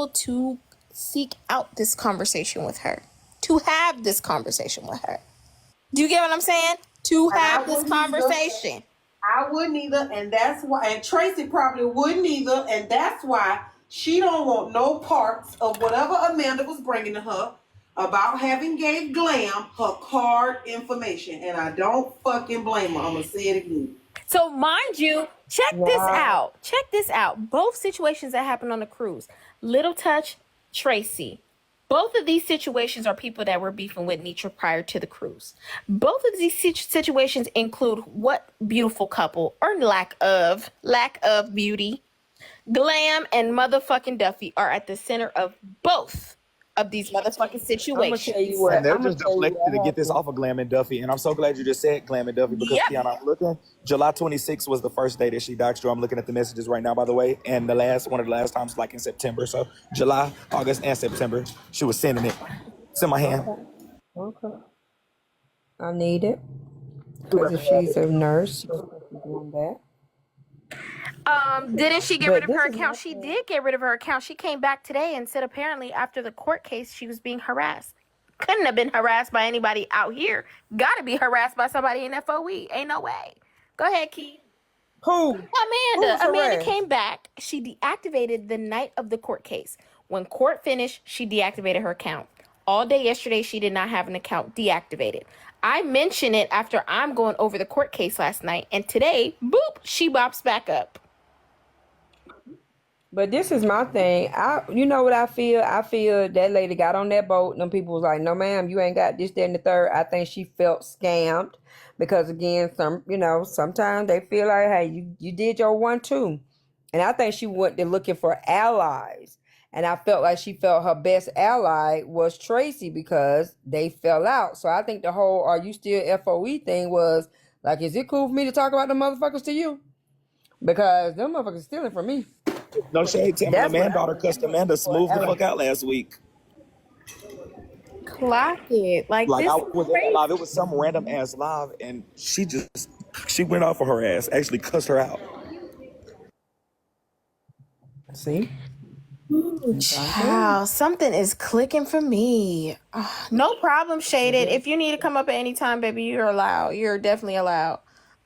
able to seek out this conversation with her, to have this conversation with her. Do you get what I'm saying? To have this conversation. I wouldn't either, and that's why. And Tracy probably wouldn't either, and that's why she don't want no parts of whatever Amanda was bringing to her about having gave Glam her card information, and I don't fucking blame her. I'm gonna say it again. So mind you, check this out. Check this out. Both situations that happened on the cruise. Little Touch, Tracy. Both of these situations are people that were beefing with Nitra prior to the cruise. Both of these situations include what beautiful couple or lack of beauty. Glam and motherfucking Duffy are at the center of both of these motherfucking situations. Tell you what, and they're just deflecting to get this off of Glam and Duffy. And I'm so glad you just said Glam and Duffy because Tiana, I'm looking. July 26th was the first day that she doxed her. I'm looking at the messages right now, by the way. And one of the last times, like in September. So July, August, and September, she was sending it. It's in my hand. Okay. I need it. Because if she's a nurse, she's doing that. Didn't she get rid of her account? She did get rid of her account. She came back today and said apparently after the court case she was being harassed. Couldn't have been harassed by anybody out here. Gotta be harassed by somebody in FOE. Ain't no way. Go ahead, Key. Who? Amanda came back. She deactivated the night of the court case. When court finished, she deactivated her account. All day yesterday, she did not have an account deactivated. I mentioned it after I'm going over the court case last night. And today, boop, she bops back up. But this is my thing. You know what I feel? I feel that lady got on that boat and them people was like, no, ma'am, you ain't got this, that, and the third. I think she felt scammed because, again, sometimes they feel like, hey, you did your one, too. And I think she went there looking for allies. And I felt like she felt her best ally was Tracy because they fell out. So I think the whole are you still FOE thing was like, is it cool for me to talk about the motherfuckers to you? Because them motherfuckers stealing from me. No shade. Tell me the man daughter cussed Amanda smooth the fuck out last week. Clock it. Like this I was at live. It was some random ass live, and she went off of her ass. Actually cussed her out. See? Wow, something is clicking for me. No problem, Shaded. If you need to come up at any time, baby, you're allowed. You're definitely allowed.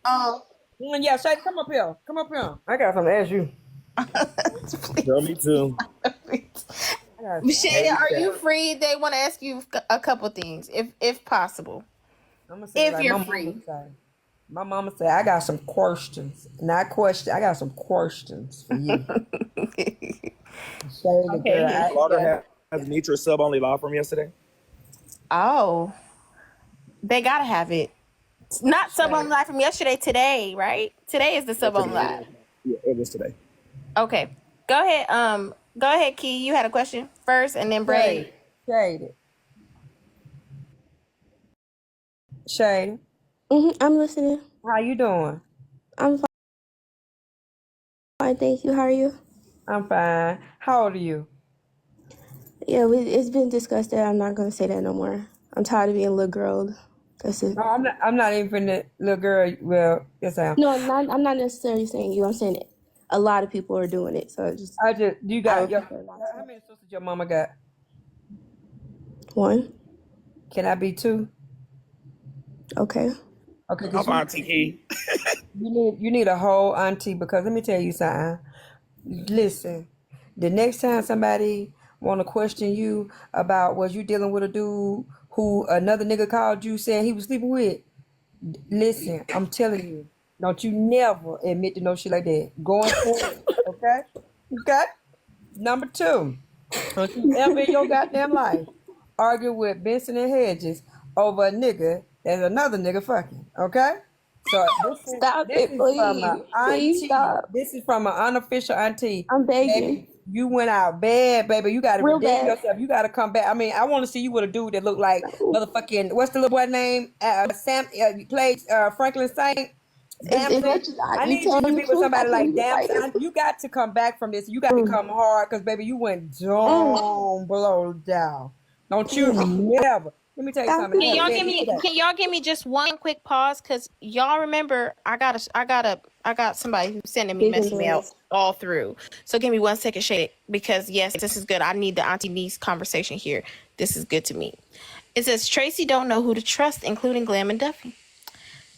Yeah, Shaded, come up here. Come up here. I got something to ask you. Girl, me too. Shaded, are you free? They want to ask you a couple things, if possible. If like you're free. My mama said, I got some questions. Not questions. I got some questions for you. Lauder has Nitra sub only live from yesterday. Oh, they gotta have it. It's not sub on live from yesterday. Today, right? Today is the sub on live. Yeah, it was today. Okay, go ahead. Go ahead, Key. You had a question first, and then Braid. Shaded. I'm listening. How you doing? I'm fine, thank you. How are you? I'm fine. How old are you? Yeah, it's been discussed that I'm not gonna say that no more. I'm tired of being little girl. That's it. No, I'm not even the little girl. Well, yes, I am. No, I'm not necessarily saying you. I'm saying it. A lot of people are doing it. So you got how many sisters your mama got? One. Can I be two? Okay. Okay. I'm Auntie Key. You need a whole auntie because let me tell you something. Listen, the next time somebody want to question you about was you dealing with a dude who another nigga called you saying he was sleeping with, listen, I'm telling you, don't you never admit to no shit like that. Going forward, okay? Okay? Number two, don't you ever in your goddamn life argue with Benson and Hedges over a nigga that's another nigga fucking, okay? So this is from an unofficial auntie. I'm begging. Baby, you went out bad, baby. You gotta redeem yourself. You gotta come back. I mean, I want to see you with a dude that look like motherfucking what's the little boy name? Sam played Franklin Saint. I need you to be with somebody like Damson. You got to come back from this. You got to come hard because baby, you went down below down. Don't you never. Let me tell you Stop something. Can it. y'all give me just one quick pause? Cause y'all remember I got somebody who's sending me Big messing me out embarrassed. all through. So give me 1 second, Shade, because yes, this is good. I need the auntie niece conversation here. This is good to me. It says Tracy don't know who to trust, including Glam and Duffy.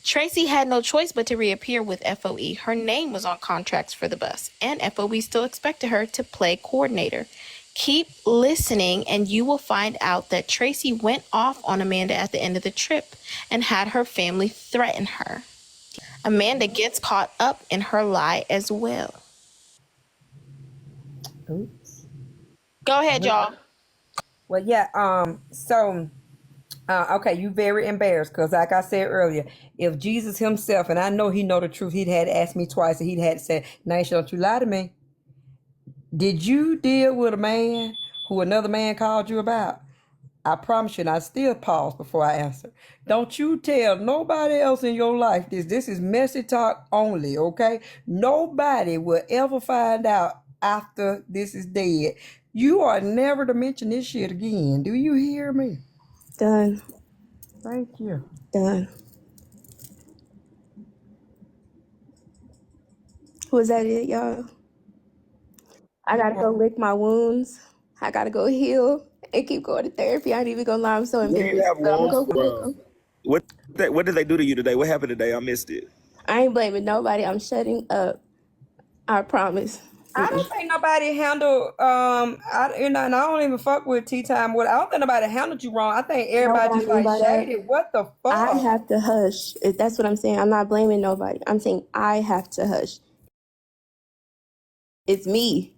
Tracy had no choice but to reappear with FOE. Her name was on contracts for the bus, and FOE still expected her to play coordinator. Keep listening, and you will find out that Tracy went off on Amanda at the end of the trip and had her family threaten her. Amanda gets caught up in her lie as well. Oops. Go ahead, y'all. Well, yeah. Okay, you very embarrassed because, like I said earlier, if Jesus himself, and I know he know the truth, he'd had asked me twice, and he'd had said, "Nice, don't you lie to me." Did you deal with a man who another man called you about? I promise you, and I still pause before I answer. Don't you tell nobody else in your life this. This is messy talk only, okay? Nobody will ever find out after this is dead. You are never to mention this shit again. Do you hear me? Done. Thank you. Done. Was that it, y'all? I gotta go lick my wounds. I gotta go heal and keep going to therapy. I ain't even gonna lie, I'm so What do you embarrassed. have But I'm wounds gonna go lick from? them. What did they do to you today? What happened today? I missed it. I ain't blaming nobody. I'm shutting up. I promise. I don't think nobody handled and I don't even fuck with tea time. I don't think nobody handled you wrong. I think You know what everybody I just mean like by that? shaded. What the I fuck? have to hush. That's what I'm saying. I'm not blaming nobody. I'm saying I have to hush. It's me.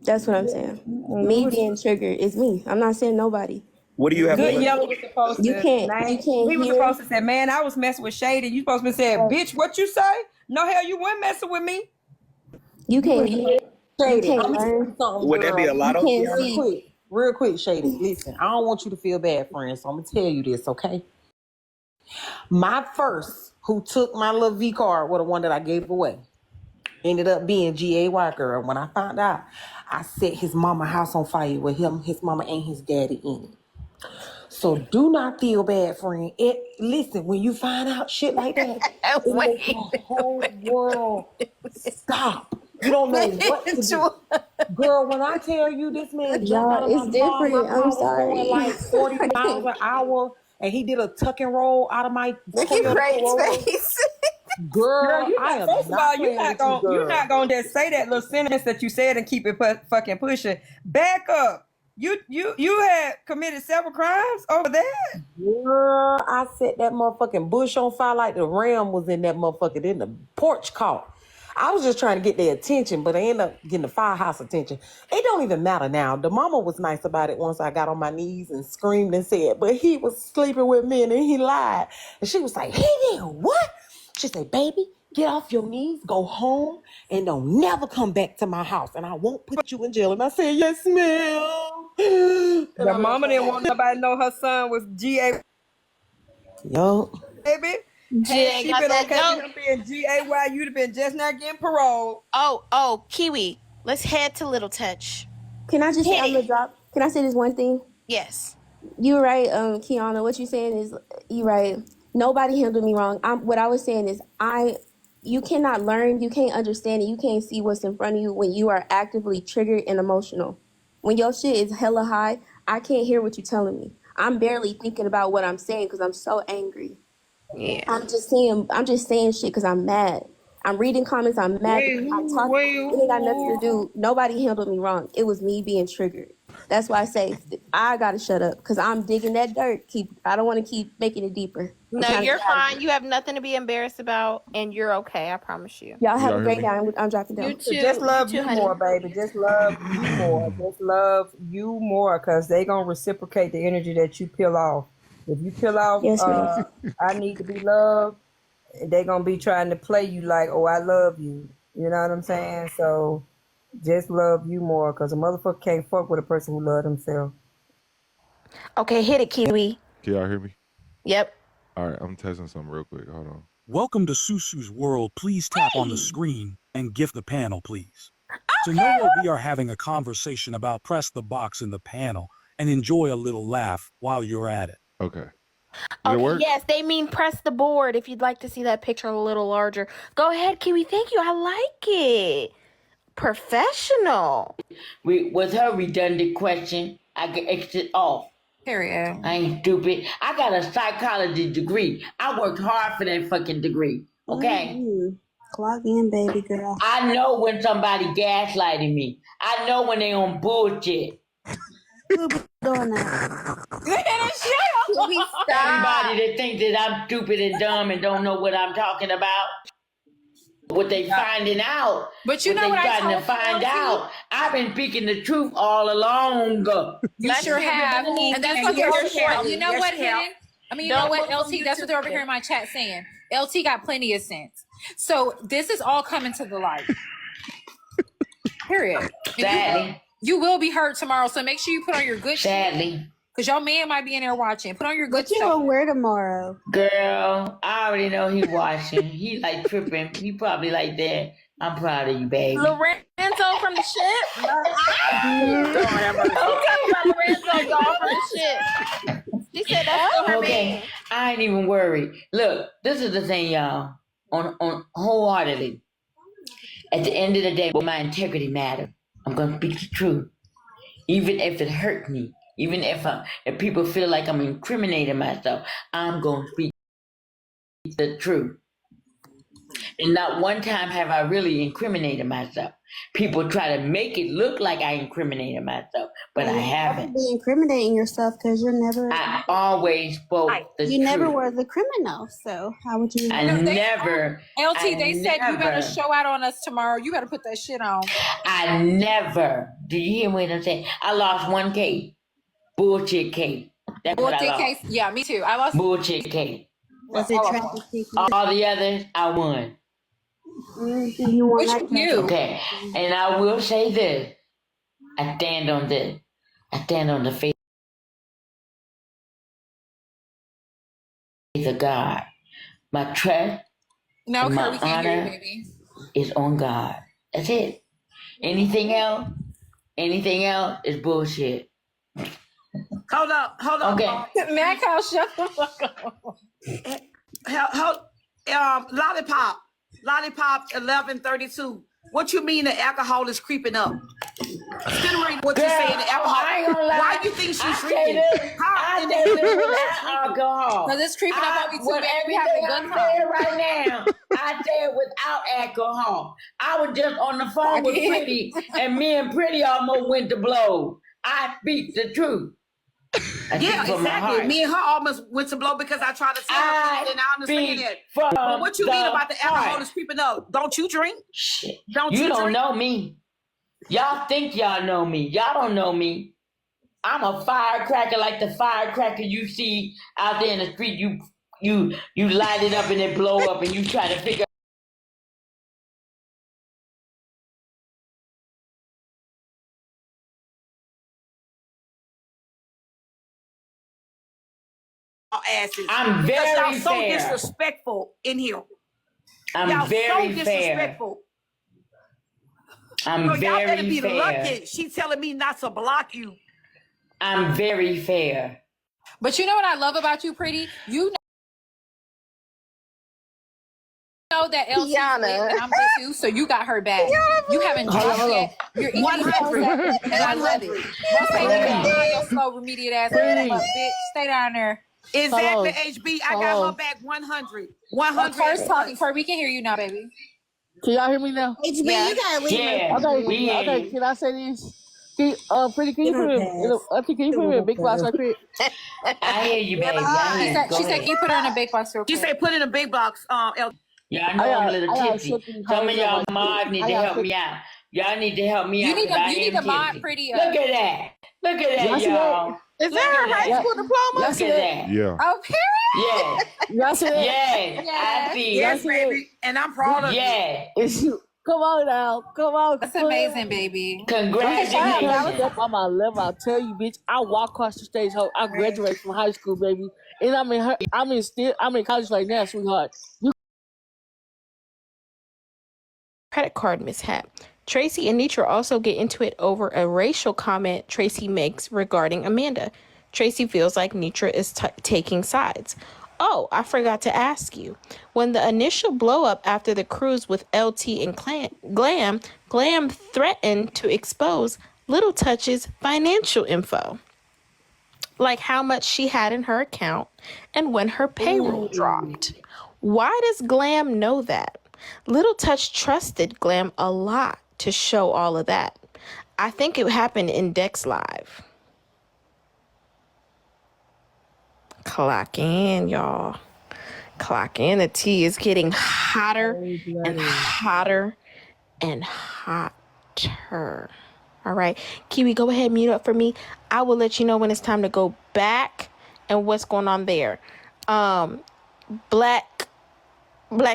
That's what I'm saying. Me being triggered is me. I'm not saying nobody. What do you have Good for? Yellow was supposed You to can't name. We were hear. supposed to say, man, I was messing with Shady. You supposed to be saying, bitch, what you say? No hell, you weren't messing with me. You can't hear. You Shady, can't I'm gonna tell learn. you something, Would that be a girl. You lotto, can't Kiana? see. Real quick, Shady. Listen, I don't want you to feel bad, friend. So I'm gonna tell you this, okay? My first, who took my little V card, was the one that I gave away. Ended up being GAY girl. When I found out, I set his mama house on fire with him, his mama, and his daddy in it. So do not feel bad, friend. Listen, when you find out shit like that, it makes the whole world stop. You don't know what to do. Girl, when I tell you this man jumped Y'all, out of it's my different. I'm car was going sorry. like 40 I miles can't. an hour, and he did a tuck and roll out of my Look at Toyota Ray's Corolla. face. Girl, Girl, you I not. am First of not all, playing with you, you're girl. not gonna just say that little sentence that you said and keep it fucking pushing. Back up. You had committed several crimes over that. Girl, I set that motherfucking bush on fire like the ram was in that motherfucker. Then the porch caught. I was just trying to get their attention, but I ended up getting the firehouse attention. It don't even matter now. The mama was nice about it once I got on my knees and screamed and said, but he was sleeping with me and he lied. And she was like, he did what? She said, baby, get off your knees, go home, and don't never come back to my house. And I won't put you in jail. And I said, yes, ma'am. And The I left mama her didn't alone. want nobody to know her son was GA, Yo. baby. Had GA she got been that okay with dope. him being GAY, you'd have been just not getting parole. Oh, Kiwi. Let's head to Little Touch. Can I just say Hit I'm it. gonna drop? Can I say this one thing? Yes. You're right, Kiana. What you're saying is you're right. Nobody handled me wrong. What I was saying is you cannot learn, you can't understand it, you can't see what's in front of you when you are actively triggered and emotional. When your shit is hella high, I can't hear what you're telling me. I'm barely thinking about what I'm saying because I'm so angry. Yeah. I'm just saying shit because I'm mad. I'm reading comments. I'm mad because I talk. It ain't got nothing to do. Nobody handled me wrong. It was me being triggered. That's why I say I gotta shut up because I'm digging that dirt. I don't want to keep making it deeper. I'm No, trying to you're get out of fine. it. You have nothing to be embarrassed about, and you're okay. I promise you. Y'all Can have y'all a hear great me? night. I'm dropping You down. too. Just You love too, you honey. more, baby. Just love you more. Just love you more because they going to reciprocate the energy that you peel off. If you peel off, Yes, ma'am. I need to be loved, they going to be trying to play you like, oh, I love you. You know what I'm saying? So just love you more because a motherfucker can't fuck with a person who love themselves. Okay, hit it, Kiwi. Can y'all hear me? Yep. All right, I'm testing something real quick. Hold on. Welcome to SuSu's world. Please tap on the screen and gift the panel, please. To know what we are having a conversation about, press the box in the panel and enjoy a little laugh while you're at it. Okay. Did it Okay, work? yes, they mean press the board if you'd like to see that picture a little larger. Go ahead, Kiwi. Thank you. I like it. Professional. With her redundant question, I can exit off. Period. I ain't stupid. I got a psychology degree. I worked hard for that fucking degree. Okay? Mm-hmm. Clock in, baby girl. I know when somebody gaslighting me. I know when they on bullshit. Who be doing that? Can we stop? Everybody that thinks that I'm stupid and dumb and don't know what I'm talking about. What they finding out. But you know what they I starting told to find you, out. I've been speaking the truth all along. You sure have. And that's what they're saying. You know what, Hidden? I mean, you know what, LT? That's what they're over here in my chat saying. LT got plenty of sense. So this is all coming to the light. Period. Sadly. You will be hurt tomorrow, so make sure you put on your good shit. Sadly. Because your man might be in there watching. Put on your good What you stuff. gonna wear tomorrow? Girl, I already know he watching. He like tripping. He probably like that. I'm proud of you, baby. Lorenzo from the ship. I'm talking about Lorenzo, y'all, from the ship. She said that's still her man. I ain't even worried. Look, this is the thing, y'all. On wholeheartedly. At the end of the day, my integrity matter. I'm gonna speak the truth, even if it hurt me. Even if people feel like I'm incriminating myself, I'm gonna speak the truth. And not one time have I really incriminated myself. People try to make it look like I incriminated myself, but I haven't. Be incriminating yourself because you're never. I always spoke the truth. You never were the criminal, so how would you? I never. LT, they said you better show out on us tomorrow. You better put that shit on. I never. Do you hear what I'm saying? I lost one case. Bullshit case. That's what I Bullshit lost. case. Yeah, me too. I lost. Bullshit case. Was it trafficking? All the others, I won. You won that case. Okay. And I will say this. I stand on this. I stand on the faith of God. My trust No, and Kurt, my we can't hear you, honor baby. is on God. That's it. Anything else is bullshit. Hold up. Okay. Mac House, shut the fuck up. Lollipop 1132. What you mean the alcohol is creeping up? Considering what you're saying, the alcohol. I ain't gonna lie. Why do you think she's I drinking? say this without alcohol. Because it's creeping up on me too. With We have the everything gun I'm saying right now, I say it without alcohol. I was just on the phone with Pretty, and me and Pretty almost went to blows. I speak the truth. Yeah, exactly. Me and her almost went to blow because I tried to tell her, and I understand that. But what you mean about the alcohol is creeping up? Don't you drink? Shit. Don't You you don't drink? know me. Y'all think y'all know me. Y'all don't know me. I'm a firecracker like the firecracker you see out there in the street. You light it up and it blow up and you try to figure Asses. I'm Because very y'all so fair. disrespectful in here. I'm Y'all very so fair. disrespectful. I'm Y'all better very be fair. lucky. She telling me not to block you. I'm very fair. But you know what I love about you, Pretty? You know that LT is lit and I'm lit too, so you got her back. You haven't dropped yet. You're eating these hoes up, and I love it. Don't say anything behind your slow remediate ass. Bitch, stay down there. Exactly, HB. I got her back 100. 100. Kurt's talking. Kurt, we can hear you now, baby. Can y'all hear me now? HB, you gotta leave Yeah. Okay, can I say this? Pretty, can you put me in a big box right quick? I hear you, baby. I hear you. Go She said, ahead. can you put her in a big box real She quick? said put in a big box. Y'all know I'm a little tipsy. Some of y'all mods need to help me out. Y'all need to help me out. You need to mod tipsy. Pretty Look at that. Look at that, y'all. Is that her high school diploma? Look at that. Yeah. Oh, period. Yeah. Y'all see that? Yeah. I see. Yes, baby. And I'm proud of you. Yeah. It's you. Come on now. Come on. That's amazing, baby. Congratulations. Step on my level. I'll tell you, bitch. I walk across the stage. I graduated from high school, baby. And I'm in college right now, sweetheart. Credit card mishap. Tracy and Nitra also get into it over a racial comment Tracy makes regarding Amanda. Tracy feels like Nitra is taking sides. Oh, I forgot to ask you. When the initial blow up after the cruise with LT and Glam threatened to expose Little Touch's financial info, like how much she had in her account and when her payroll dropped. Why does Glam know that? Little Touch trusted Glam a lot to show all of that. I think it happened in Dex Live. Clock in, y'all. Clock in. The tea is getting hotter and hotter and hotter. All right. Kiwi, go ahead, mute up for me. I will let you know when it's time to go back and what's going on there. Black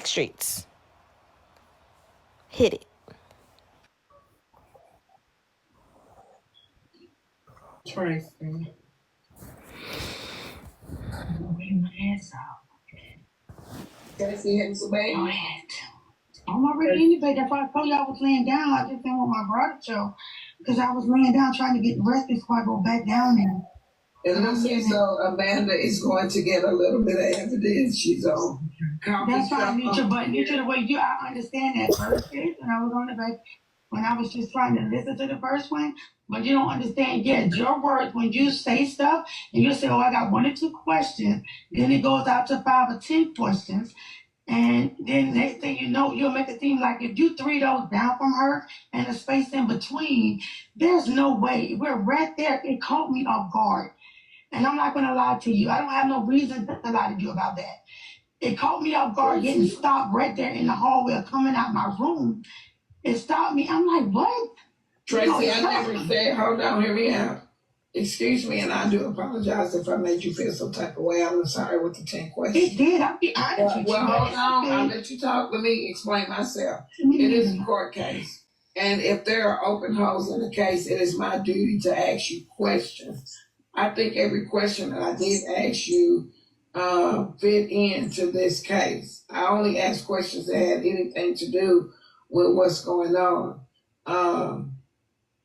Streets. Hit it. Tracy. Tracy had some bad. I'm already in the bed. That's why I told you I was laying down. I just didn't want my brother to, because I was laying down trying to get rested before I go back down there. And I said, so Amanda is going to get a little bit of evidence. She's on. That's fine, Nitra, but Nitra, the way I understand that first case, and I was on the back when I was just trying to listen to the first one, but you don't understand yet. Your words, when you say stuff, and you say, oh, I got 1 or 2 questions, then it goes out to 5 or 10 questions. And then next thing you know, you'll make it seem like if you 3 those down from her and the space in between, there's no way. We're right there. It caught me off guard. And I'm not going to lie to you. I don't have no reason to lie to you about that. It caught me off guard getting stopped right there in the hallway coming out my room. It stopped me. I'm like, what? Tracy, I never said, hold on, hear me out. Excuse me, and I do apologize if I made you feel some type of way. I'm sorry with the 10 questions. It did. I'll be honest with you. Well, hold on. I'll let you talk. Let me explain myself. It is a court case. And if there are open holes in the case, it is my duty to ask you questions. I think every question that I did ask you fit into this case. I only asked questions that had anything to do with what's going on.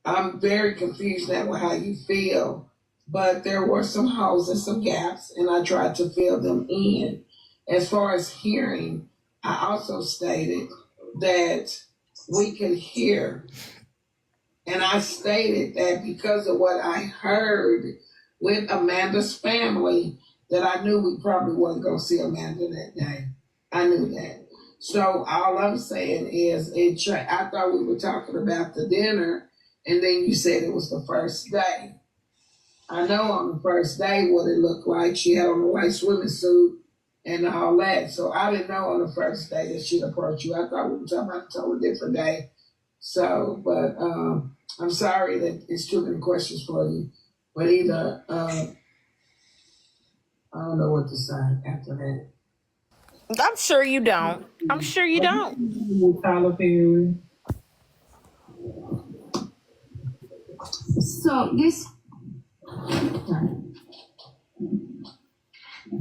I'm very confused now with how you feel, but there were some holes and some gaps, and I tried to fill them in. As far as hearing, I also stated that we could hear, and I stated that because of what I heard with Amanda's family, that I knew we probably wasn't going to see Amanda that day. I knew that. So all I'm saying is, I thought we were talking about the dinner, and then you said it was the first day. I know on the first day what it looked like. She had on a white swimming suit and all that. So I didn't know on the first day that she'd approach you. I thought we were talking about a totally different day. So, but I'm sorry that it's too many questions for you. But either, I don't know what to say after that. I'm sure you don't. I'm sure you don't. Tyler Perry. So this,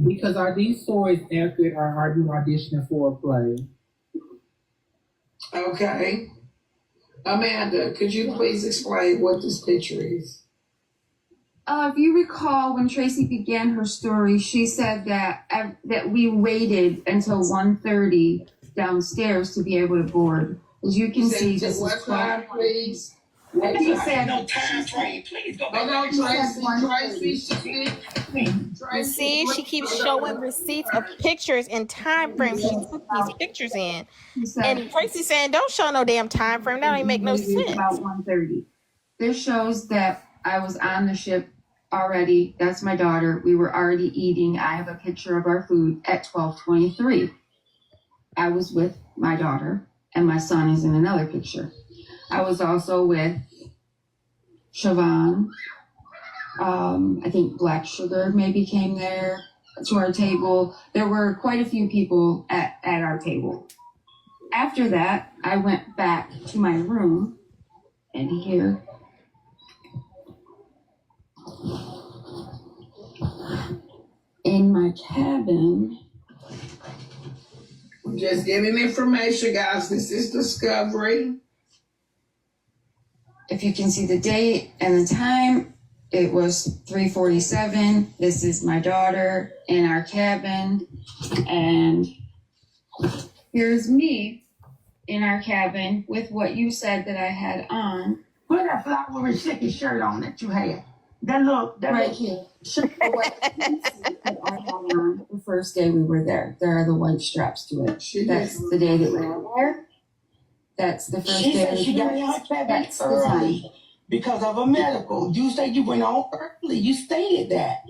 because are these stories accurate, or are you auditioning for a play? Okay. Amanda, could you please explain what this picture is? If you recall, when Tracy began her story, she said that we waited until 1:30 downstairs to be able to board. As you can see, this is what time, please? He said no time frame. Please go back. No, Tracy. You see, she keeps showing receipts of pictures and time frames she took these pictures in. And Tracy saying, don't show no damn time frame. That don't even make no sense. About 1:30. This shows that I was on the ship already. That's my daughter. We were already eating. I have a picture of our food at 12:23. I was with my daughter, and my son is in another picture. I was also with Siobhan. I think Black Sugar maybe came there to our table. There were quite a few people at our table. After that, I went back to my room, and here in my cabin. I'm just giving information, guys. This is Discovery. If you can see the date and the time, It was 3:47. This is my daughter in our cabin. And here's me in our cabin with what you said that I had on. Put that flowery chicken shirt on that you had. That right here. That I had on the first day we were there. There are the white straps to it. That's the day that we were there. That's the first She day. said she got in her cabin That's the early time. because of a medical. You said you went on early. You stated that.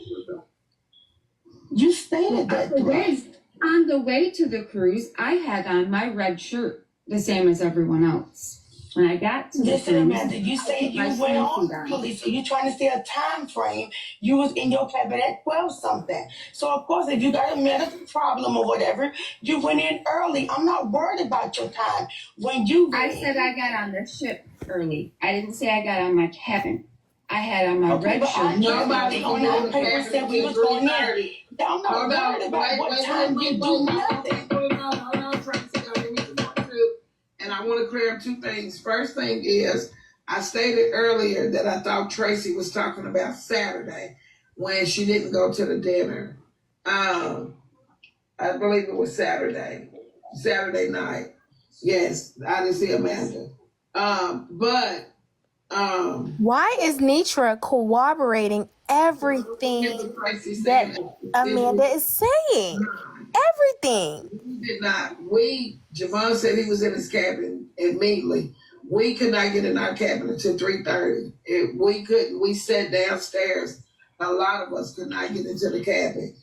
You stated that to us. On the way to the cruise, I had on my red shirt, the same as everyone else. When I got to the Listen, cruise, Amanda, you said you went on early, so you're trying to say a time frame. You was in your cabin at 12 something. So of course, if you got a medical problem or whatever, you went in early. I'm not worried about your time. When you I said I got on the ship early. I didn't say I got on my cabin. I had on my red shirt. Nobody on our paper said we was going in. I'm not worried about what time you do nothing. And I want to clear up two things. First thing is, I stated earlier that I thought Tracy was talking about Saturday when she didn't go to the dinner. I believe it was Saturday night. Yes, I didn't see Amanda. Why is Nitra corroborating everything that Amanda is saying? Everything. We did not. Javon said he was in his cabin immediately. We could not get in our cabin until 3:30. We couldn't. We sat downstairs. A lot of us could not get into the cabin.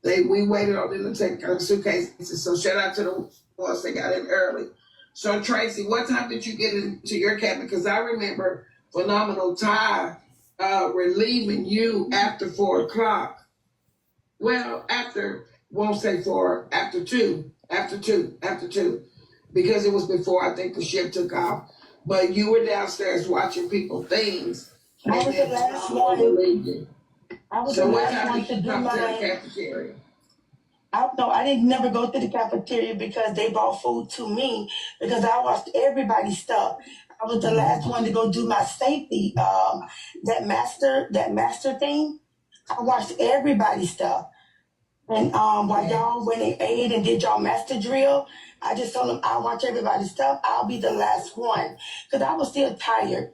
We waited on them to take our suitcases. So shout out to the ones that got in early. So Tracy, what time did you get into your cabin? Because I remember Phenomenal Ty relieving you after 4 o'clock. Well, won't say 4, after 2, because it was before I think the ship took off. But you were downstairs watching people things. I was the last one. So what time did you come to the cafeteria? I didn't never go to the cafeteria because they brought food to me because I watched everybody's stuff. I was the last one to go do my safety, that master thing. I watched everybody's stuff. And while y'all went and ate and did y'all master drill, I just told them I'll watch everybody's stuff. I'll be the last one because I was still tired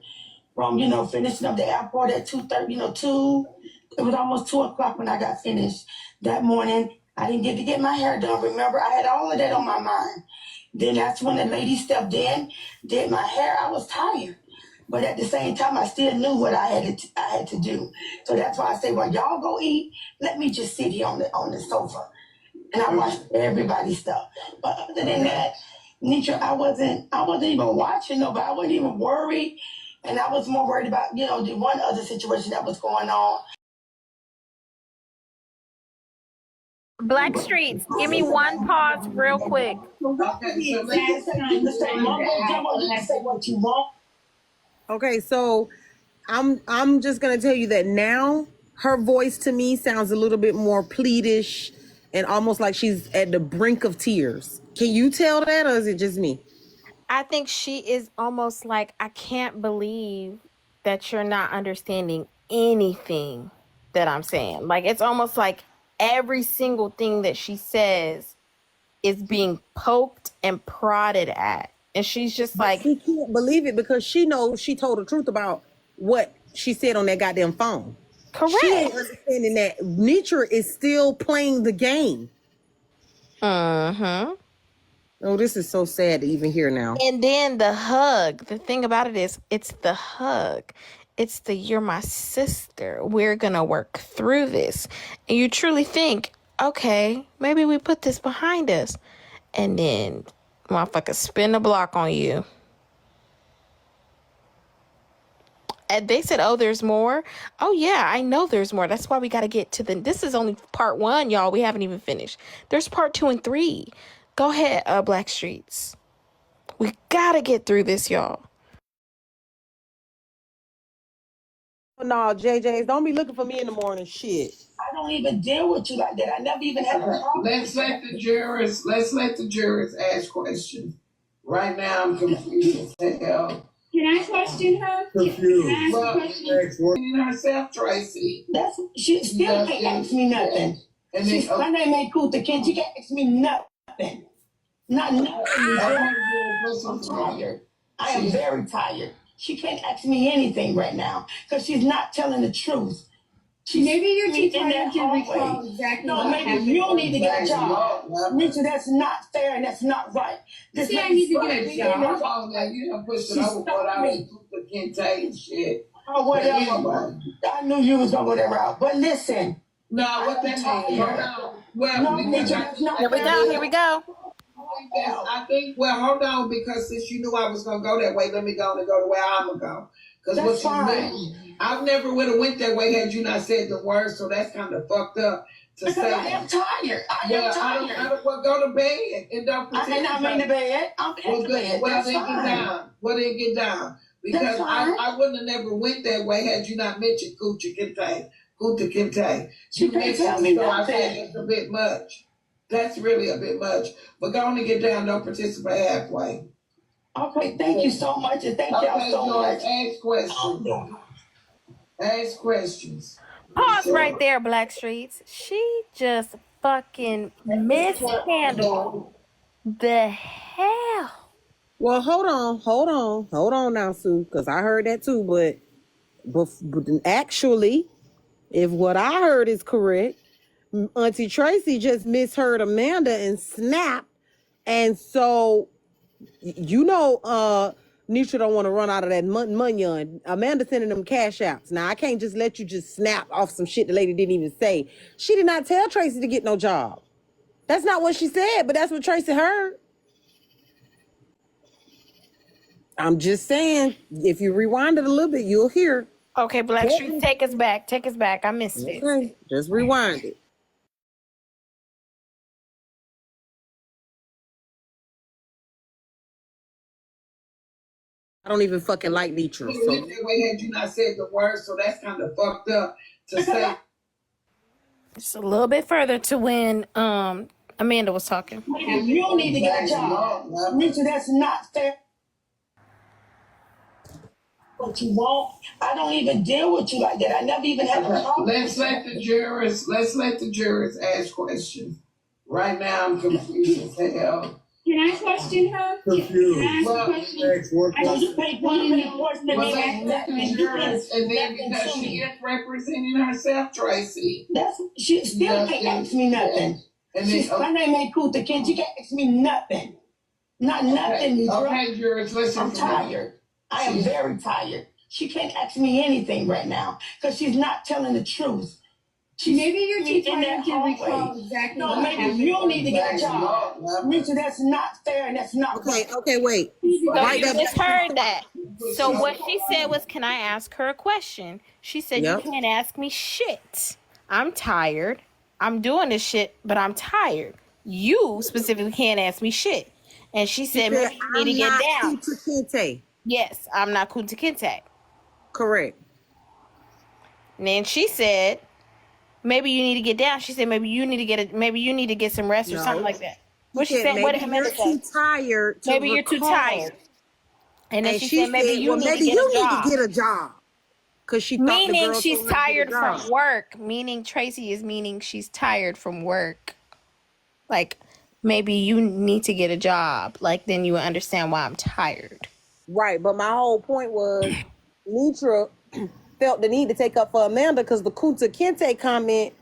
from finishing up the airport at 2:30. It was almost 2 o'clock when I got finished that morning. I didn't get my hair done. Remember, I had all of that on my mind. Then that's when the lady stepped in, did my hair. I was tired. But at the same time, I still knew what I had to do. So that's why I say, well, y'all go eat. Let me just sit here on the sofa. And I watched everybody's stuff. But other than that, Nitra, I wasn't even watching nobody. I wasn't even worried. And I was more worried about, the one other situation that was going on. Black Streets, give me one pause real quick. Okay, so I'm just gonna tell you that now her voice to me sounds a little bit more pleadish and almost like she's at the brink of tears. Can you tell that, or is it just me? I think she is almost like, I can't believe that you're not understanding anything that I'm saying. Like, it's almost like every single thing that she says is being poked and prodded at. And she's just like, she can't believe it because she knows she told the truth about what she said on that goddamn phone. Correct. She ain't understanding that Nitra is still playing the game. Mm-hmm. Oh, this is so sad to even hear now. And then the hug. The thing about it is, it's the hug. It's the, you're my sister. We're going to work through this. And you truly think, okay, maybe we put this behind us. And then motherfucker spin the block on you. And they said, oh, there's more. Oh, yeah, I know there's more. That's why we got to get to this is only part 1, y'all. We haven't even finished. There's part 2 and 3. Go ahead, Black Streets. We got to get through this, y'all. No, JJ's, don't be looking for me in the morning. Shit. I don't even deal with you like that. I never even had a problem. Let's let the jurors ask questions. Right now, I'm confused as hell. Can I question her? Can I ask a question? Herself, Tracy. That's she still can't ask me nothing. And then, My name ain't Kunta Kinte. She can't ask me nothing. Not nothing. I'm tired. I am very tired. She can't ask me anything right now because she's not telling the truth. Maybe you're too tired to recall exactly no, what maybe happened. you need to get a job. Rita, that's not fair and that's not right. You see, I need to get a job. You done pushed it over what I was Kunta Kinte and shit. Oh, whatever. I knew you was gonna go that route. But listen. No, what that means? Hold on. Well, because Here we go. I think, well, hold on, because since you knew I was going to go that way, let me go and go the way I'm going to go. Because I've never would have went that way had you not said the words, so that's kind of fucked up to say. I am tired. I am tired. Well, go to bed and don't pretend. I'm in the bed. I'm in the bed. Well, then get down. Well, then get down. Because I wouldn't have never went that way had you not mentioned Kunta Kinte. Kunta Kinte. You can't tell me so I nothing. said it's a bit much. That's really a bit much. But go on and get down. Don't participate halfway. Okay, thank you so much. And thank y'all so much. Ask questions. Ask questions. Pause right there, Black Streets. She just fucking mishandled the hell. Well, hold on now, Sue, because I heard that too. But actually, if what I heard is correct, Auntie Tracy just misheard Amanda and snapped, and so Nisha don't want to run out of that money. Amanda sending them cash outs. Now I can't just let you just snap off some shit the lady didn't even say. She did not tell Tracy to get no job. That's not what she said, but that's what Tracy heard. I'm just saying, if you rewind it a little bit, you'll hear. Okay, Black Street, take us back. Take us back. I missed it. Okay, just rewind it. I don't even fucking like Nitra. So. Had you not said the words, so that's kind of fucked up to say. Just a little bit further to when Amanda was talking. You need to get a job. Nitra, that's not fair. But you won't. I don't even deal with you like that. I never even had a talk. Let's let the jurors ask questions. Right now I'm confused as hell. Can I question her? Confused. Can I ask a question? I know you paid for the person to and then because she is representing herself, Tracy. She still can't ask me nothing. My name ain't Kunta Kinte. She can't ask me nothing. Not nothing. Okay, jurors, listen. I'm tired. I am very tired. She can't ask me anything right now because she's not telling the truth. Maybe you're too tired to recall exactly what happened. You need to get a job. Rita, that's not fair and that's not right. Okay, wait. So you just heard that. So what she said was, can I ask her a question? She said, you can't ask me shit. I'm tired. I'm doing this shit, but I'm tired. You specifically can't ask me shit. And she said, maybe you need to get down. Kunta Kinte. Yes, I'm not Kunta Kinte. Correct. And then she said, maybe you need to get down. She said, maybe you need to get some rest or something like that. What she said? What did Amanda say? You're too tired. Maybe you're too tired. And then she said, maybe you need to get a job. Because she thought meaning she's tired from work. Meaning Tracy is meaning she's tired from work. Like, maybe you need to get a job. Like, then you would understand why I'm tired. Right, but my whole point was Nitra felt the need to take up for Amanda because the Kunta Kinte comment,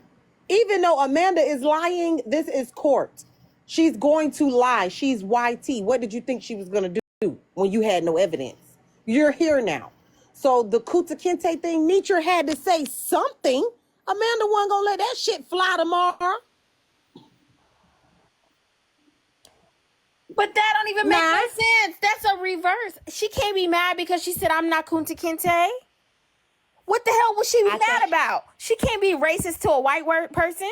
even though Amanda is lying, this is court. She's going to lie. She's YT. What did you think she was going to do when you had no evidence? You're here now. So the Kunta Kinte thing, Nitra had to say something. Amanda wasn't going to let that shit fly tomorrow. But that don't even make no sense. That's a reverse. She can't be mad because she said, I'm not Kunta Kinte. What the hell was she mad about? She can't be racist to a white person.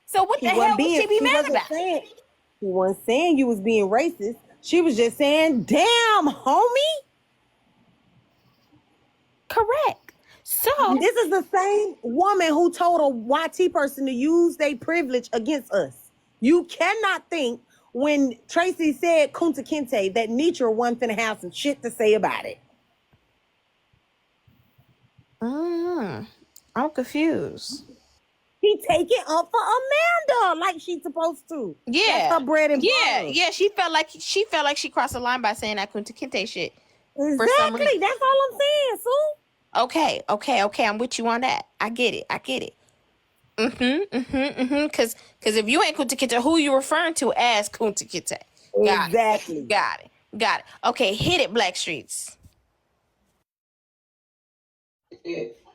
So what the hell would she be mad about? She wasn't saying you was being racist. She was just saying, damn, homie. Correct. So this is the same woman who told a YT person to use their privilege against us. You cannot think when Tracy said Kunta Kinte that Nitra wasn't finna have some shit to say about it. I'm confused. He take it up for Amanda like she's supposed to. Yeah. That's her bread and butter. Yeah. She felt like she crossed the line by saying that Kunta Kinte shit. Exactly. That's all I'm saying, Sue. Okay. I'm with you on that. I get it. Cause if you ain't Kunta Kinte, who you referring to as Kunta Kinte? Exactly. Got it. Okay, hit it, Black Streets.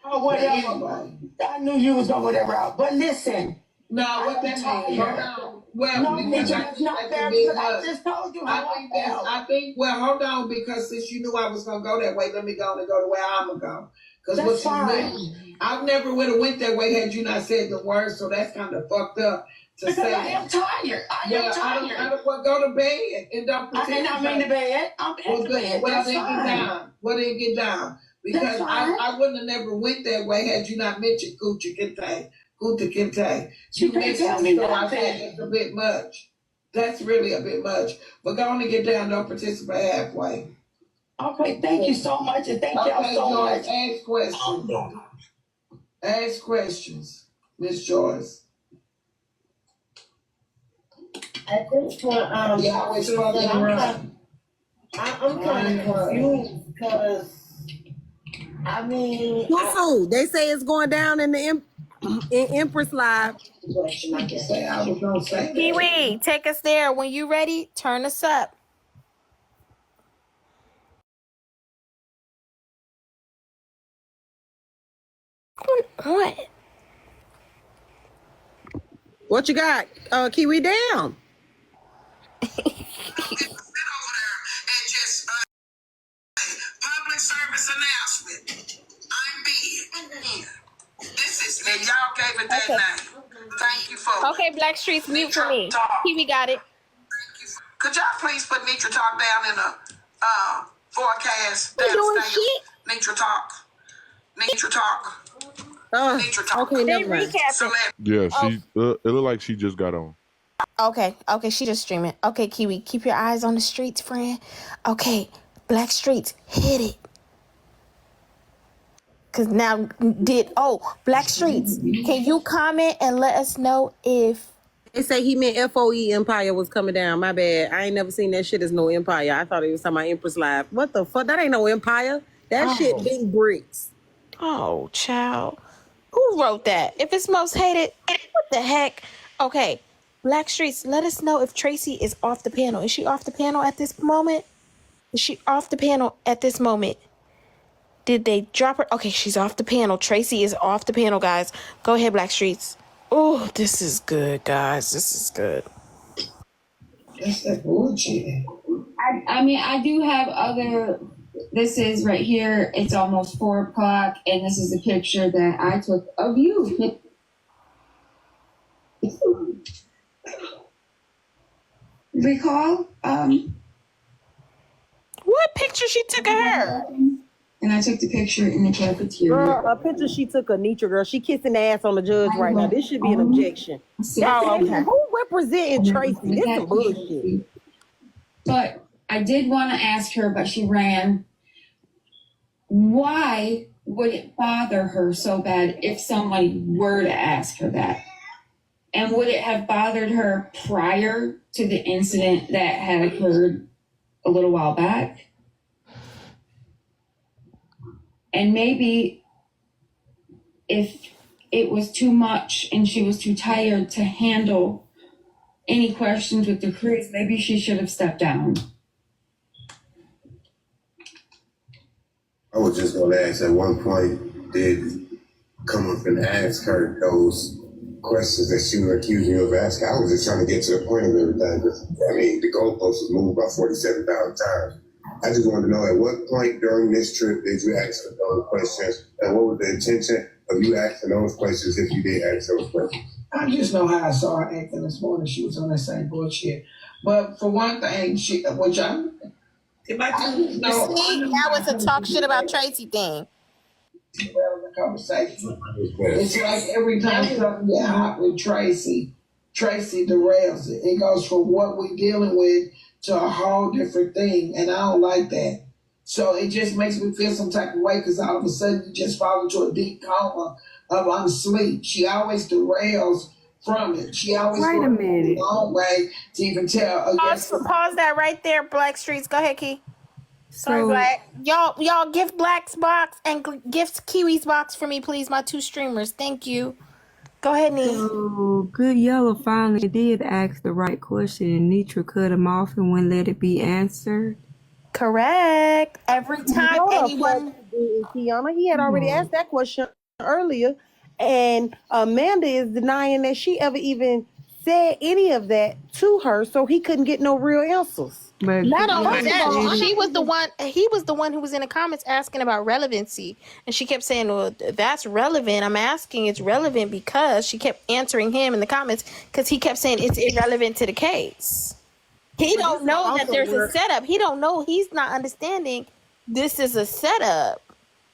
Oh, whatever. I knew you was gonna go that route. But listen. No, what that means? Well, no, because it's not fair because I just told you how I felt. I think. Well, hold on, because since you knew I was gonna go that way, let me go and go the way I'm gonna go. Because That's fine. I never would have went that way had you not said the words. So that's kind of fucked up to because say. I am tired. I am tired. I don't want to go to bed and don't. I'm in the bed. I'm in the bed. Well, That's then fine. get down. Well, then get down. Because I wouldn't have never went that way had you not mentioned Kunta Kinte. Kunta Kinte. You can't tell me so I nothing. said it's a bit much. That's really a bit much. But go on and get down. Don't participate halfway. Okay, thank you so much, and thank y'all so much. Ask questions. Ask questions, Miss Joyce. At this point, I'm kind of confused because, I mean, SuSu, they say it's going down in the in Empress Live. I was gonna say Kiwi, take us there. When you ready, turn us up. What? What you got? Kiwi down. Public service announcement. I'm being. This is, and y'all gave it that name. Thank you for. Okay, Black Streets, mute for me. Kiwi got it. Could y'all please put Nitra Talk down in the forecast? Doing shit. Nitra Talk. Nitra Talk. Nitra Talk. Okay, They never mind. recap it. Yeah, she. It looked like she just got on. Okay, she just streaming. Okay, Kiwi, keep your eyes on the streets, friend. Okay, Black Streets, hit it. Cause now Black Streets, can you comment and let us know if They say he meant FOE Empire was coming down. My bad. I ain't never seen that shit as no Empire. I thought he was talking about Empress Live. What the fuck? That ain't no Empire. That shit big bricks. Oh, child. Who wrote that? If it's most hated, what the heck? Okay, Black Streets, let us know if Tracy is off the panel. Is she off the panel at this moment? Did they drop her? Okay, she's off the panel. Tracy is off the panel, guys. Go ahead, Black Streets. Oh, this is good, guys. This is good. That's that bullshit. I mean, I do have other. This is right here. It's almost 4:00, and this is a picture that I took of you. Recall? What picture she took of her? And I took the picture in the cafeteria. Girl, a picture she took of Nitra, girl. She kissing the ass on the judge right now. This should be an objection. Okay. Who representing Tracy? This some bullshit. But I did want to ask her, but she ran. Why would it bother her so bad if somebody were to ask her that? And would it have bothered her prior to the incident that had occurred a little while back? And maybe if it was too much and she was too tired to handle any questions with the crews, maybe she should have stepped down. I was just going to ask, at one point, did come up and ask her those questions that she was accusing you of asking? I was just trying to get to the point of everything. I mean, the goalpost was moved about 47,000 times. I just wanted to know, at what point during this trip did you ask her those questions, and what was the intention of you asking those questions if you did ask those questions? I just know how I saw her acting this morning. She was on that same bullshit. But for one thing, that was a talk shit about Tracy thing. Relevant conversation. It's like every time something get hot with Tracy derails it. It goes from what we're dealing with to a whole different thing, and I don't like that. So it just makes me feel some type of way because all of a sudden you just fall into a deep coma of unsleep. She always derails from it. She always Wait a goes a minute. long way to even tell. Oh, yes. Pause that right there, Black Streets. Go ahead, Key. Sorry, So, Black. Y'all gift Black's box and gift Kiwi's box for me, please. My 2 streamers. Thank you. Go ahead, Nee. so Good Yellow finally did ask the right question, and Nitra cut him off and wouldn't let it be answered. Correct. Every time anyone. Kiana, he had already asked that question earlier, and Amanda is denying that she ever even said any of that to her, so he couldn't get no real answers. But Not only Good that, Yellow he was the one who was in the comments asking about relevancy. And she kept saying, well, that's relevant. I'm asking it's relevant because she kept answering him in the comments because he kept saying it's irrelevant to the case. He don't know that there's a setup. He don't know. He's not understanding this is a setup.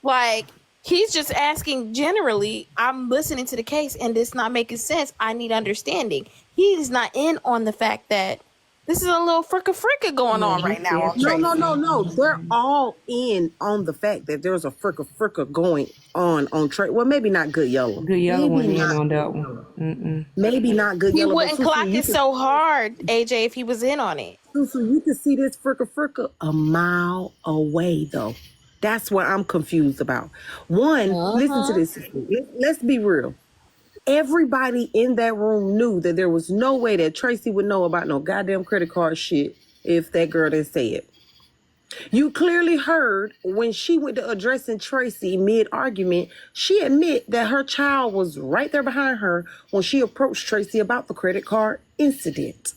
Like, he's just asking generally, I'm listening to the case and it's not making sense. I need understanding. He's not in on the fact that this is a little fricka going on right now on Tracy. No. They're all in on the fact that there's a fricka going on Tracy. Well, maybe not Good Yellow. Good Yellow went in on that one. Maybe not Good Yellow. He wouldn't clock it so hard, AJ, if he was in on it. So you can see this fricka a mile away, though. That's what I'm confused about. One, listen to this. Let's be real. Everybody in that room knew that there was no way that Tracy would know about no goddamn credit card shit if that girl didn't say it. You clearly heard when she went to addressing Tracy mid-argument, she admit that her child was right there behind her when she approached Tracy about the credit card incident.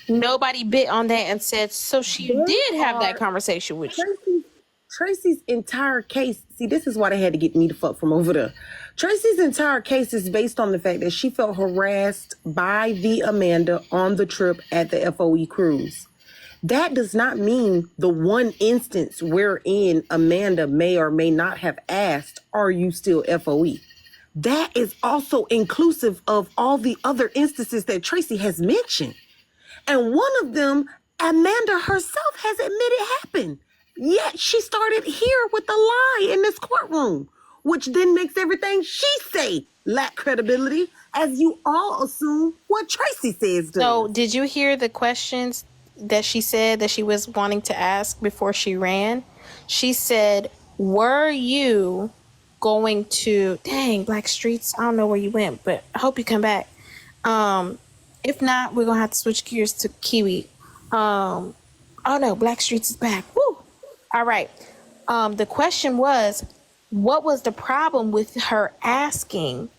Nobody bit on that and said, so she did have that conversation with you. Tracy's entire case, see, this is why they had to get me the fuck from over there. Tracy's entire case is based on the fact that she felt harassed by TheeAmanda on the trip at the FOE cruise. That does not mean the one instance wherein Amanda may or may not have asked, are you still FOE? That is also inclusive of all the other instances that Tracy has mentioned. And one of them, Amanda herself has admitted happened. Yet she started here with the lie in this courtroom, which then makes everything she say lack credibility, as you all assume what Tracy says does. So did you hear the questions that she said that she was wanting to ask before she ran? She said, were you going to, dang, Black Streets, I don't know where you went, but I hope you come back. If not, we're going to have to switch gears to Kiwi. Oh no, Black Streets is back. Woo! All right. The question was, what was the problem with her asking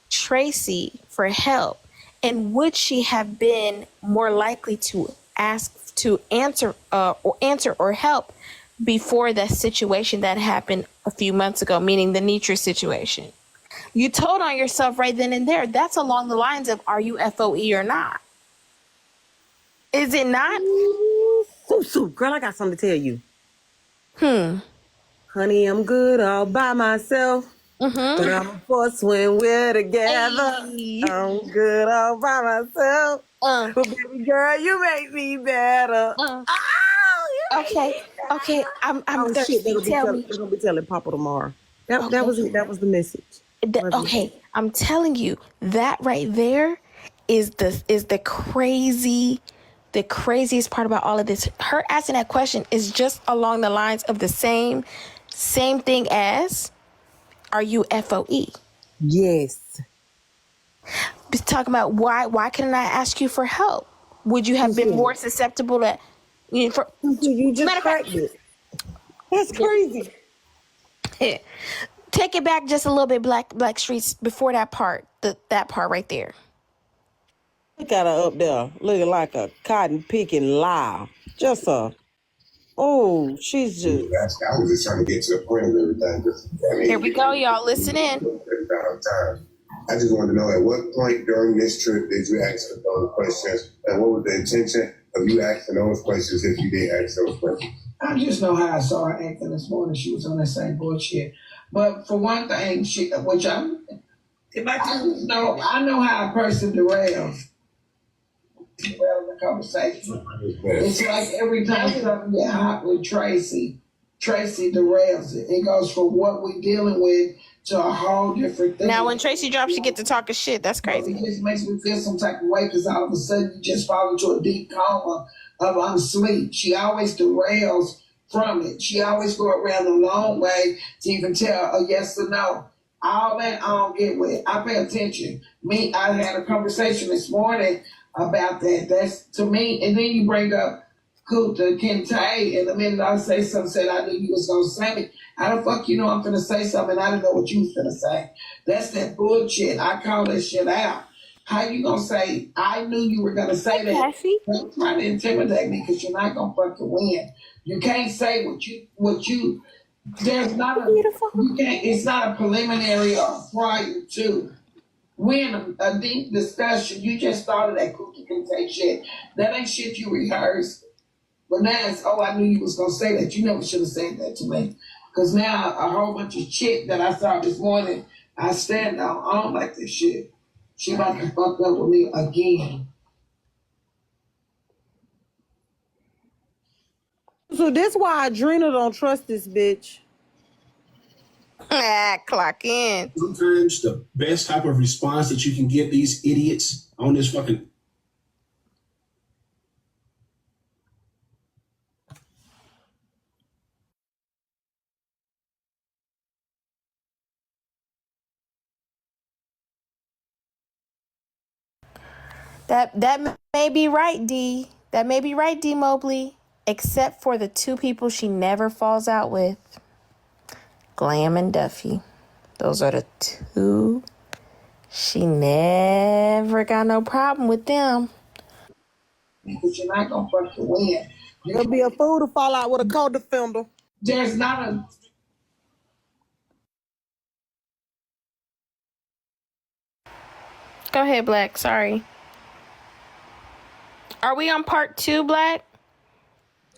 Tracy for help? And would she have been more likely to ask to answer or help before that situation that happened a few months ago, meaning the Nitra situation? You told on yourself right then and there. That's along the lines of, are you FOE or not? Is it not? SuSu, girl, I got something to tell you. Honey, I'm good all by myself. But I'm a force when we're together. Hey. I'm good all by myself. But baby girl, you make me better. Okay. I'm thirsty. Tell me. They're gonna be telling Papa tomorrow. That was it. That was the message. Okay, I'm telling you, that right there is the craziest part about all of this. Her asking that question is just along the lines of the same thing as, are you FOE? Yes. Just talking about why couldn't I ask you for help? Would you have been more susceptible to, you just cracked it. That's crazy. Take it back just a little bit, Black Streets, before that part, that part right there. Look at her up there, looking like a cotton picking lie. She's just. I was just trying to get to the point of everything. Here we go, y'all. Listen in. I just wanted to know, at what point during this trip did you ask those questions, and what was the intention of you asking those questions if you did ask those questions? I just know how I saw her acting this morning. She was on that same bullshit. But for one thing, I know how a person derails the conversation. It's like every time something get hot with Tracy, Tracy derails it. It goes from what we're dealing with to a whole different thing. Now, when Tracy drops, she get to talking shit. That's crazy. It just makes me feel some type of way because all of a sudden you just fall into a deep coma of unsleep. She always derails from it. She always go around the long way to even tell a yes or no. All that I don't get with. I pay attention. I had a conversation this morning about that. That's to me, and then you bring up Kuta Kente, and the minute I say something, said I knew you was gonna say me. How the fuck you know I'm finna say something and I didn't know what you was finna say? That's that bullshit. I call that shit out. How you gonna say I knew you were gonna say that? Don't try to intimidate me because you're not gonna fucking win. You can't say what you there's not a you can't it's not a preliminary or prior to. When a deep discussion, you just started that Kuta Kente shit. That ain't shit you rehearsed. But now it's, I knew you was going to say that. You never should have said that to me. Because now a whole bunch of shit that I saw this morning, I stand on. I don't like this shit. She about to fuck up with me again. So that's why Adrena don't trust this bitch. Clock in. Sometimes the best type of response that you can give these idiots on this fucking... That may be right, D. That may be right, D Mobley. Except for the two people she never falls out with. Glam and Duffy. Those are the two. She never got no problem with them. Because you're not going to fucking win. You'll be a fool to fall out with a co-defender. There's not a... Go ahead, Black. Sorry. Are we on part 2, Black?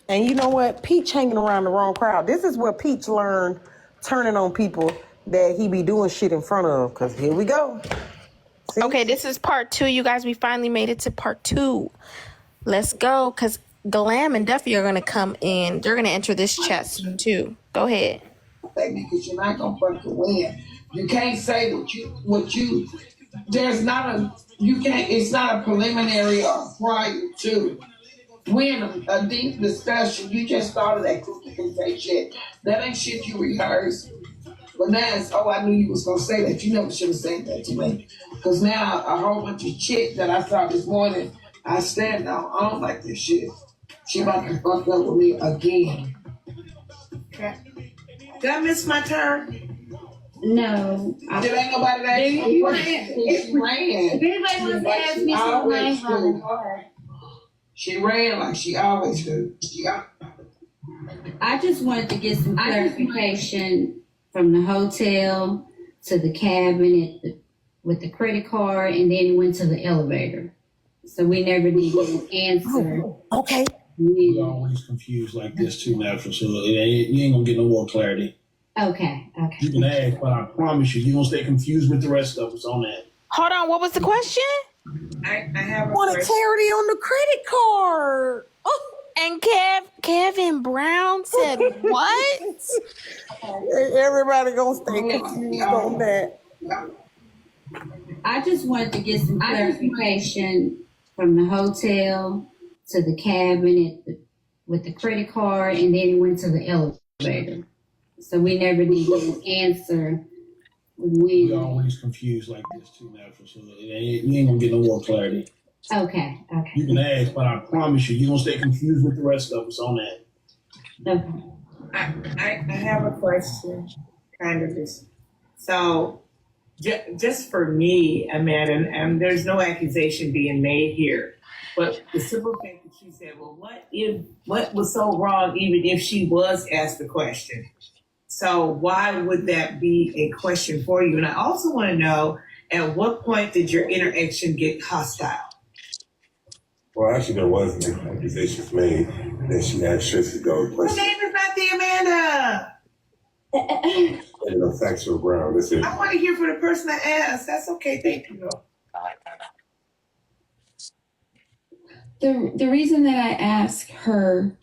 And you know what? Peach hanging around the wrong crowd. This is where Peach learned turning on people that he be doing shit in front of. Because here we go. See? Okay, this is part 2. You guys, we finally made it to part 2. Let's go. Because Glam and Duffy are going to come in. They're going to enter this chat soon, too. Go ahead. Because you're not going to fucking win. You can't say what you there's not a... You can't... It's not a preliminary or prior to. When a deep discussion, you just started that Kuta Kente shit. That ain't shit you rehearsed. But now it's, I knew you was going to say that. You never should have said that to me. Because now a whole bunch of shit that I saw this morning, I stand on. I don't like this shit. She about to fuck up with me again. Okay. Did I miss my turn? No. Did ain't nobody that ran? If anybody wants to ask me something, she ran like she always do. I just wanted to get some clarification from the hotel to the cabin with the credit card, and then it went to the elevator. So we never did get an answer. Okay. We're always confused like this too, Natural. So you ain't gonna get no more clarity. Okay. You can ask, but I promise you're gonna stay confused with the rest of us on that. Hold on, what was the question? I have a wanted clarity on the credit card. Oh. And Kevin Brown said what? Everybody gonna stay confused on that. I just wanted to get some clarification from the hotel to the cabin with the credit card, and then it went to the elevator. So we never did get an answer. We're always confused like this too, Natural. So you ain't gonna get no more clarity. Okay. You can ask, but I promise you're gonna stay confused with the rest of us on that. Okay. I have a question, kind of this. So, just for me, Amanda, and there's no accusation being made here, but the simple fact that she said, well, what was so wrong even if she was asked the question? So why would that be a question for you? And I also want to know, at what point did your interaction get hostile? Well, actually, there was an accusation made that she had Tracy go. Her name is not TheeAmanda. And a factual ground. That's it. I want to hear from the person that asked. That's okay. Thank you. The reason that I asked her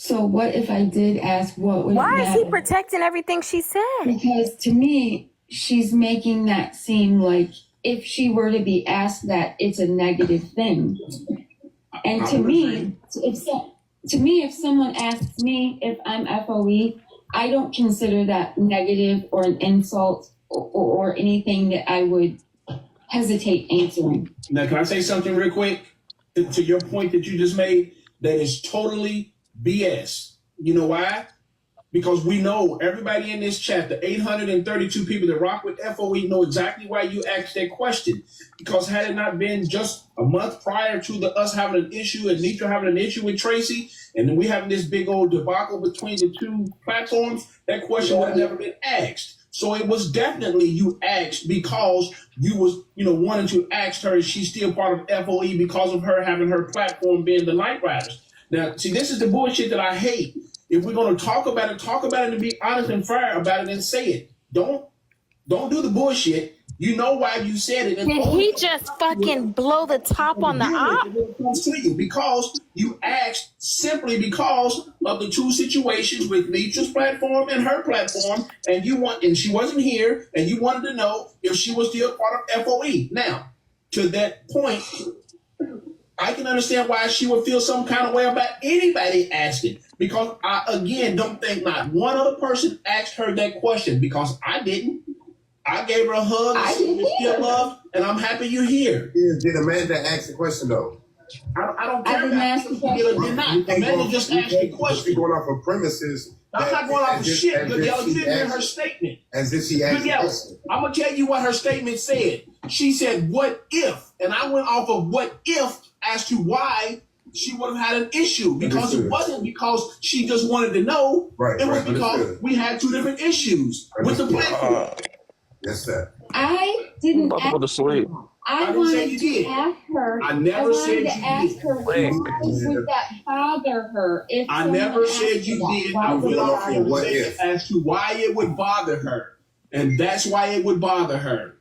So what if I did ask, what would Why it is matter? he protecting everything she said? Because to me, she's making that seem like if she were to be asked that, it's a negative thing. And to me, if someone asks me if I'm FOE, I don't consider that negative or an insult or anything that I would hesitate answering. Now, can I say something real quick to your point that you just made? That is totally BS. You know why? Because we know everybody in this chat, the 832 people that rock with FOE, know exactly why you asked that question. Because had it not been just a month prior to us having an issue and Nitra having an issue with Tracy, and then we having this big old debacle between the two platforms, that question would have never been asked. So it was definitely you asked because you was, wanting to ask her, is she still part of FOE because of her having her platform being the Night Riders. Now, see, this is the bullshit that I hate. If we're going to talk about it and be honest and fair about it and say it. Don't do the bullshit. You know why you said it. Did he just fucking blow the top on the op? It comes to you because you asked simply because of the two situations with Nitra's platform and her platform, and she wasn't here, and you wanted to know if she was still part of FOE. Now, to that point, I can understand why she would feel some kind of way about anybody asking. Because I, again, don't think not one other person asked her that question because I didn't. I gave her a hug and still love, and I'm happy you're here. Did Amanda ask the question, though? I don't care if you did not. Amanda just asked the question. You're going off of premises. I'm not going off of shit, but y'all didn't hear her statement. As if she asked the question. I'm going to tell you what her statement said. She said, what if? And I went off of what if as to why she would have had an issue. Because it wasn't because she just wanted to know. It was because we had two different issues with the platform. Yes, sir. I didn't I'm about to go to sleep. I wanted to ask her. I never said you did. Ask her why would that bother her? If I never said you did. I went off your statement as to why it would bother her. And that's why it would bother her.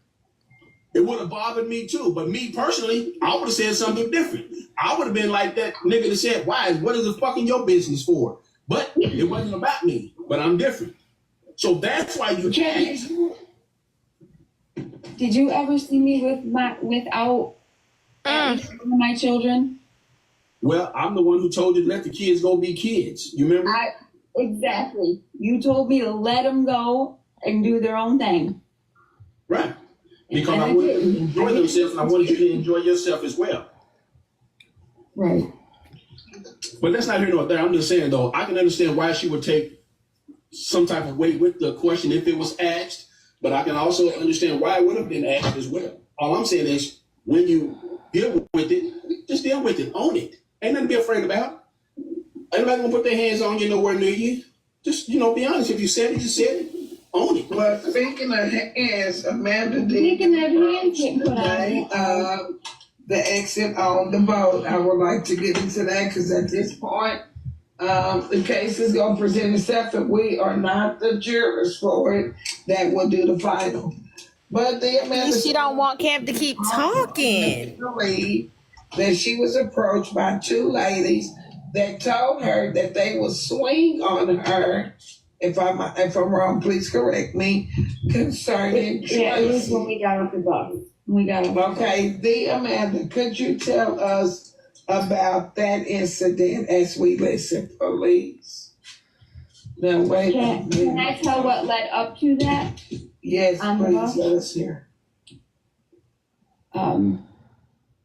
It would have bothered me too. But me personally, I would have said something different. I would have been like that nigga that said, what is the fucking your business for? But it wasn't about me. But I'm different. So that's why you can't. Did you ever see me without my children? Well, I'm the one who told you to let the kids go be kids. You remember? Exactly. You told me to let them go and do their own thing. Right. Because I wanted them to enjoy themselves, and I wanted you to enjoy yourself as well. Right. But that's not here nor there. I'm just saying, though, I can understand why she would take some type of weight with the question if it was asked. But I can also understand why it would have been asked as well. All I'm saying is, when you deal with it, just deal with it. Own it. Ain't nothing to be afraid about. Ain't nobody gonna put their hands on you nowhere near you. Just, be honest. If you said it, you said it. Own it. Well, speaking of hands, Amanda did Speaking of hands getting put today, the exit on the vote. I would like to get into that because at this point, the case is going to present itself if we are not the jurors for it that will do the final. But TheeAmanda, she don't want Cam to keep talking. Believe that she was approached by two ladies that told her that they will swing on her. If I'm wrong, please correct me. Concerning it was when we got off the bus. Okay, TheeAmanda, could you tell us about that incident as we listen, please? Now wait. Can I tell what led up to that? Yes, please let us hear.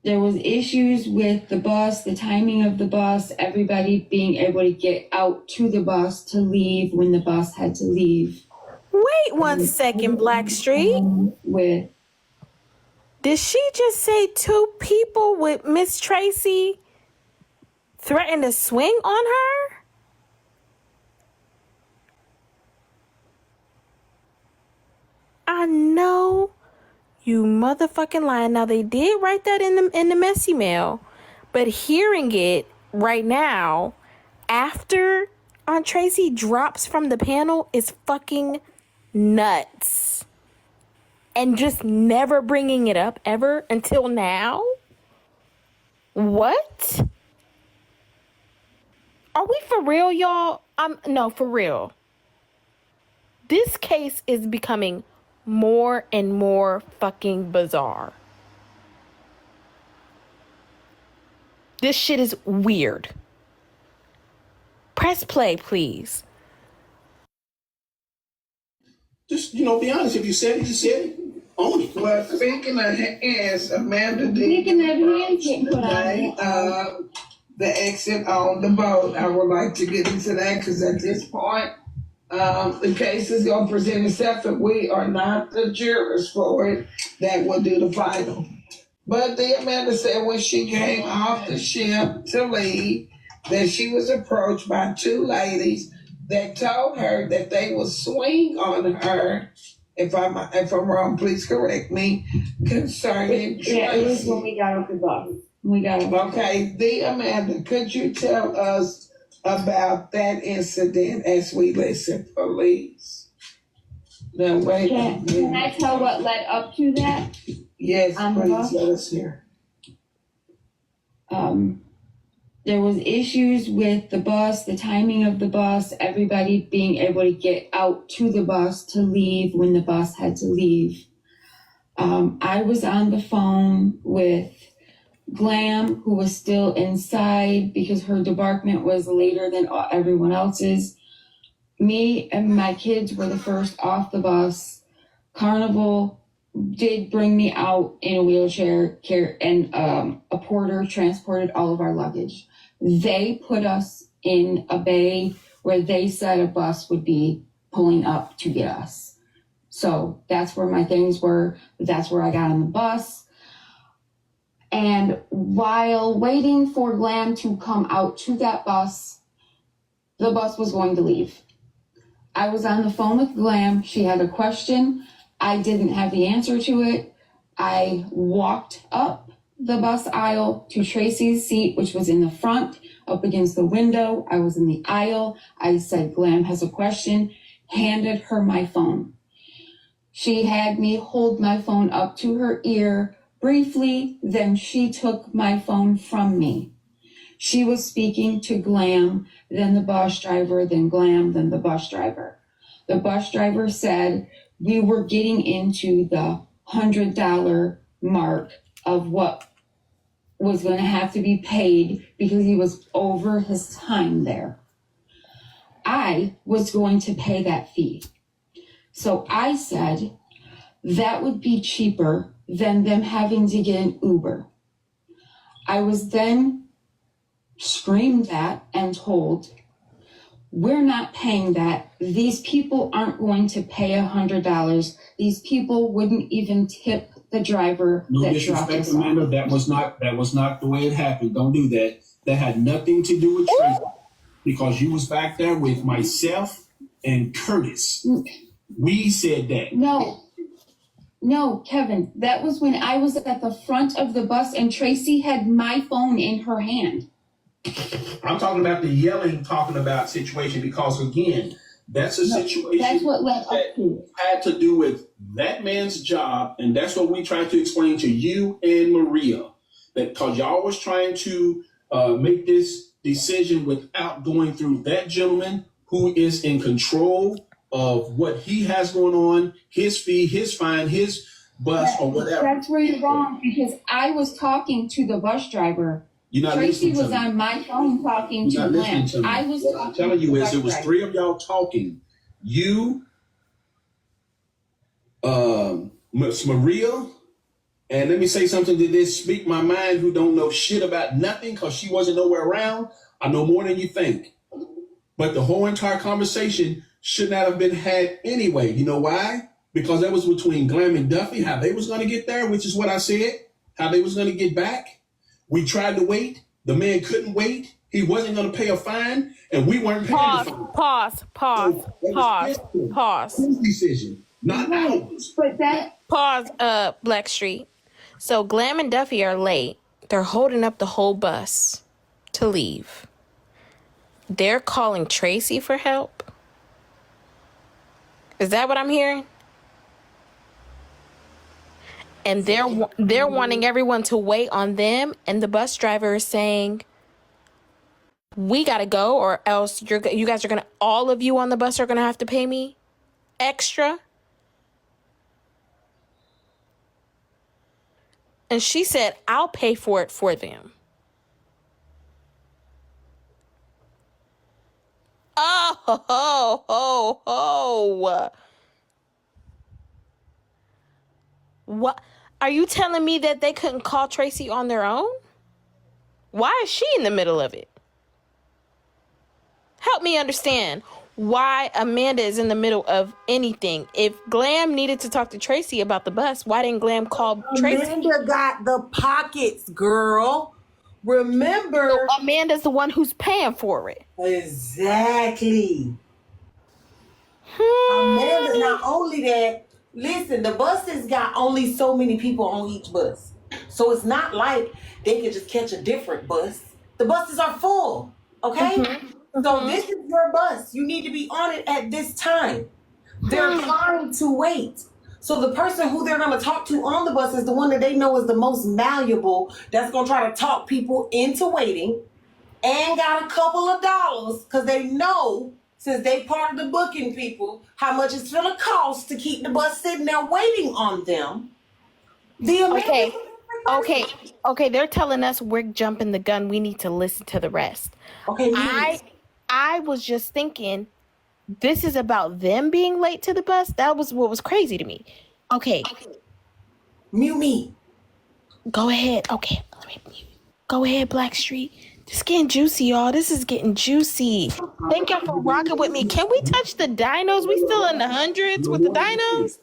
There was issues with the bus, the timing of the bus, everybody being able to get out to the bus to leave when the bus had to leave. Wait 1 second, Blackstreet. Did she just say two people with Miss Tracy threatened to swing on her? I know you motherfucking lying. Now they did write that in the messy mail, but hearing it right now after Aunt Tracy drops from the panel is fucking nuts. And just never bringing it up ever until now? What? Are we for real, y'all? No, for real. This case is becoming more and more fucking bizarre. This shit is weird. Press play, please. Just, be honest. If you said it, you said it. Own it. Well, speaking of hands, Amanda did Speaking of hands getting put today, the exit on the boat. I would like to get into that because at this point, the case is going to present itself. If we are not the jurors for it, that will do the final. But TheeAmanda said when she came off the ship to leave, that she was approached by two ladies that told her that they would swing on her. If I'm wrong, please correct me. Concerning Yeah, it was when we got off the bus. Okay, TheeAmanda, could you tell us about that incident as we listen, please? No, wait. Can I tell what led up to that? Yes, please let us hear. There was issues with the bus, the timing of the bus, everybody being able to get out to the bus to leave when the bus had to leave. I was on the phone with Glam, who was still inside because her debarkment was later than everyone else's. Me and my kids were the first off the bus. Carnival did bring me out in a wheelchair, and a porter transported all of our luggage. They put us in a bay where they said a bus would be pulling up to get us. So that's where my things were. That's where I got on the bus. And while waiting for Glam to come out to that bus, the bus was going to leave. I was on the phone with Glam. She had a question. I didn't have the answer to it. I walked up the bus aisle to Tracy's seat, which was in the front, up against the window. I was in the aisle. I said, Glam has a question, handed her my phone. She had me hold my phone up to her ear briefly, then she took my phone from me. She was speaking to Glam, then the bus driver, then Glam, then the bus driver. The bus driver said we were getting into the $100 mark of what was going to have to be paid because he was over his time there. I was going to pay that fee. So I said that would be cheaper than them having to get an Uber. I was then screamed at and told, we're not paying that. These people aren't going to pay $100. These people wouldn't even tip the driver No that disrespect, dropped us Amanda. off. That was not the way it happened. Don't do that. That had nothing to do with Tracy, because you was back there with myself and Curtis. We said that. No, Kevin, that was when I was at the front of the bus and Tracy had my phone in her hand. I'm talking about the yelling, talking about situation, because again, that's a situation That's what led up to it. Had to do with that man's job, and that's what we tried to explain to you and Maria, that because y'all was trying to make this decision without going through that gentleman who is in control of what he has going on, his fee, his fine, his bus, or whatever. That's where you're wrong, because I was talking to the bus driver. Tracy was on my phone talking to Glam. I was what I'm telling you is it was three of y'all talking. You, Miss Maria, and let me say something to this speak my mind, who don't know shit about nothing because she wasn't nowhere around. I know more than you think. But the whole entire conversation should not have been had anyway. You know why? Because that was between Glam and Duffy, how they was going to get there, which is what I said, how they was going to get back. We tried to wait. The man couldn't wait. He wasn't going to pay a fine, and we weren't paying the fine. Pause. His decision, not ours. But that pause. Blackstreet. So Glam and Duffy are late. They're holding up the whole bus to leave. They're calling Tracy for help. Is that what I'm hearing? And they're wanting everyone to wait on them, and the bus driver is saying, We gotta go, or else you guys are gonna, all of you on the bus are gonna have to pay me extra. And she said, I'll pay for it for them. Oh. What? Are you telling me that they couldn't call Tracy on their own? Why is she in the middle of it? Help me understand why Amanda is in the middle of anything. If Glam needed to talk to Tracy about the bus, why didn't Glam call Tracy? Amanda got the pockets, girl. Remember, so Amanda's the one who's paying for it. Exactly. Amanda, not only that, listen, the buses got only so many people on each bus. So it's not like they could just catch a different bus. The buses are full, okay? So this is your bus. You need to be on it at this time. They're trying to wait. So the person who they're going to talk to on the bus is the one that they know is the most malleable, that's going to try to talk people into waiting and got a couple of dollars because they know, since they part of the booking people, how much it's going to cost to keep the bus sitting there waiting on them. Okay, they're telling us we're jumping the gun. We need to listen to the rest. Okay, I was just thinking, this is about them being late to the bus. That was what was crazy to me. Okay. Mute me. Go ahead. Okay, let me mute. Go ahead, Blackstreet. This is getting juicy, y'all. This is getting juicy. Thank y'all for rocking with me. Can we touch the dinos? We still in the hundreds with the dinos?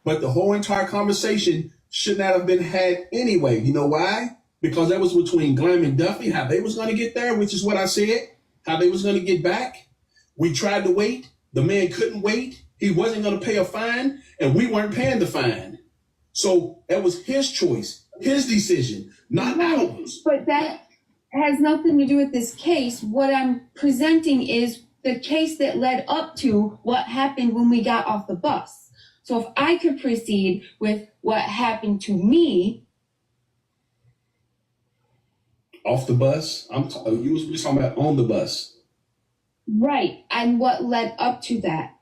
But the whole entire conversation should not have been had anyway. You know why? Because that was between Glam and Duffy, how they was going to get there, which is what I said, how they was going to get back. We tried to wait. The man couldn't wait. He wasn't going to pay a fine, and we weren't paying the fine. So that was his choice, his decision, not ours. But that has nothing to do with this case. What I'm presenting is the case that led up to what happened when we got off the bus. So if I could proceed with what happened to me. Off the bus? You was just talking about on the bus. Right. And what led up to that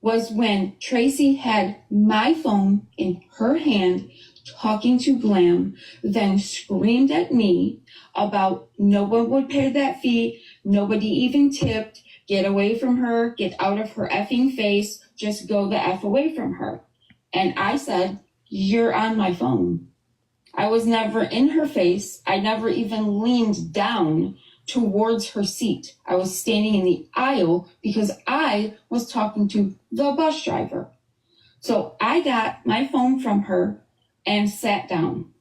was when Tracy had my phone in her hand talking to Glam, then screamed at me about no one would pay that fee, nobody even tipped, get away from her, get out of her effing face, just go the F away from her. And I said, you're on my phone. I was never in her face. I never even leaned down towards her seat. I was standing in the aisle because I was talking to the bus driver. So I got my phone from her and sat down.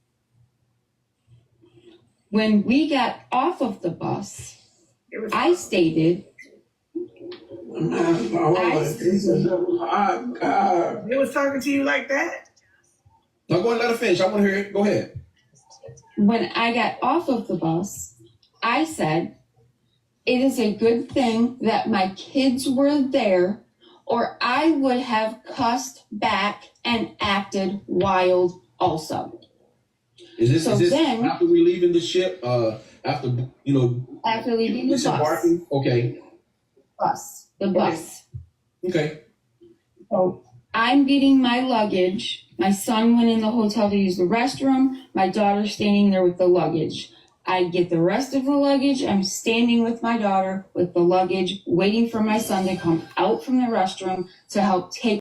When we got off of the bus, I stated, It was talking to you like that? No, go and let her finish. I want to hear it. Go ahead. When I got off of the bus, I said, it is a good thing that my kids were there, or I would have cussed back and acted wild also. Is this then, after we leaving the ship? After leaving the bus. Okay. The bus. Okay. So I'm getting my luggage. My son went in the hotel to use the restroom. My daughter's standing there with the luggage. I get the rest of the luggage. I'm standing with my daughter with the luggage, waiting for my son to come out from the restroom to help take